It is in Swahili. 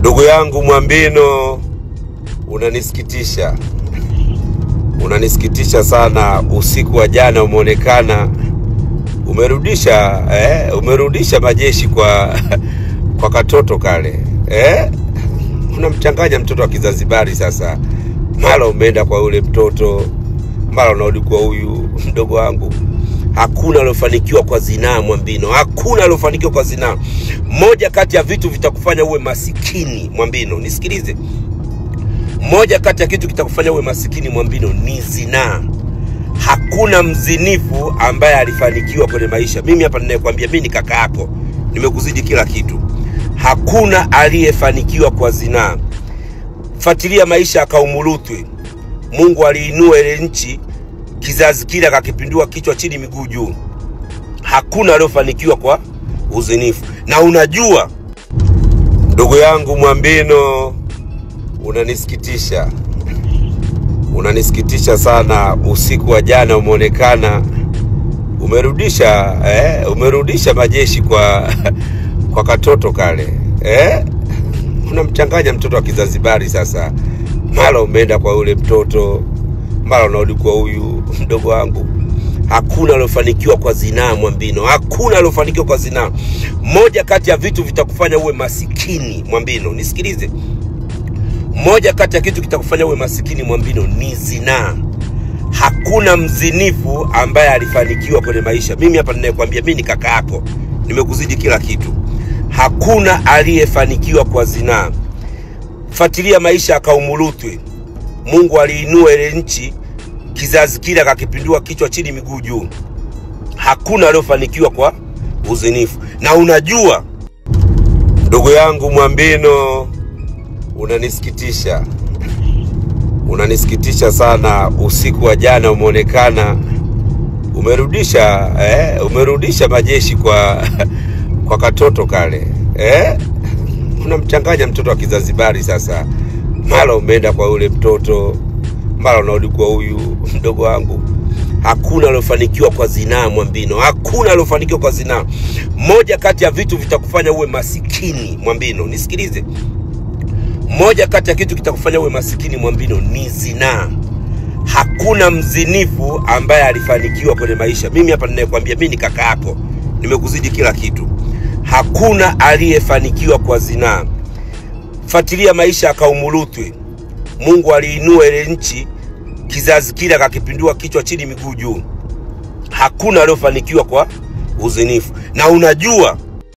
Ndugu yangu Mwambino, unanisikitisha. Unanisikitisha sana. Usiku wa jana umeonekana umerudisha majeshi kwa katoto kale. Unamchanganya mtoto wa Kizanzibari sasa. Mara umeenda kwa ule mtoto, mara unarudi kwa huyu mdogo wangu. Hakuna alofanikiwa kwa zinaa Mwambino. Hakuna alofanikiwa kwa zinaa. Moja kati ya vitu vitakufanya uwe masikini Mwambino, nisikilize. Moja kati ya kitu kitakufanya uwe masikini Mwambino ni zinaa. Hakuna mzinifu ambaye alifanikiwa kwenye maisha. Mimi hapa ninayekwambia, mimi ni kaka yako, nimekuzidi kila kitu. Hakuna aliyefanikiwa kwa zinaa. Fuatilia maisha ya kaumu Lutu. Mungu aliinua ile nchi, kizazi kile akakipindua kichwa chini miguu juu. Hakuna aliyofanikiwa kwa uzinifu. Na unajua ndugu yangu Mwambino, unanisikitisha. Unanisikitisha sana. Usiku wa jana umeonekana umerudisha majeshi kwa katoto kale. Unamchanganya mtoto wa Kizanzibari sasa. Mara umeenda kwa ule mtoto, mara unarudi kwa huyu mdogo wangu. Hakuna alofanikiwa kwa zinaa Mwambino. Hakuna alofanikiwa kwa zinaa. Moja kati ya vitu vitakufanya uwe masikini Mwambino, nisikilize. Moja kati ya kitu kitakufanya uwe masikini Mwambino ni zinaa. Hakuna mzinifu ambaye alifanikiwa kwenye maisha. Mimi hapa ninayekwambia, mimi ni kaka yako, nimekuzidi kila kitu. Hakuna aliyefanikiwa kwa zinaa. Fuatilia maisha ya kaumu Lutu. Mungu aliinua ile nchi, kizazi kile akakipindua kichwa chini miguu juu. Hakuna aliyofanikiwa kwa uzinifu. Na unajua ndugu yangu Mwambino, unanisikitisha. Unanisikitisha sana. Usiku wa jana umeonekana umerudisha majeshi kwa katoto kale. Unamchanganya mtoto wa Kizanzibari sasa. Mara umeenda kwa ule mtoto, mara unarudi kwa huyu mdogo wangu. Hakuna alofanikiwa kwa zinaa Mwambino. Hakuna alofanikiwa kwa zinaa. Moja kati ya vitu vitakufanya uwe masikini Mwambino, nisikilize. Moja kati ya kitu kitakufanya uwe masikini Mwambino ni zinaa. Hakuna mzinifu ambaye alifanikiwa kwenye maisha. Mimi hapa ninayekwambia, mimi ni kaka yako, nimekuzidi kila kitu. Hakuna aliyefanikiwa kwa zinaa. Fuatilia maisha ya kaumu Lutu. Mungu aliinua ile nchi, kizazi kile akakipindua kichwa chini miguu juu. Hakuna aliyofanikiwa kwa uzinifu. Na unajua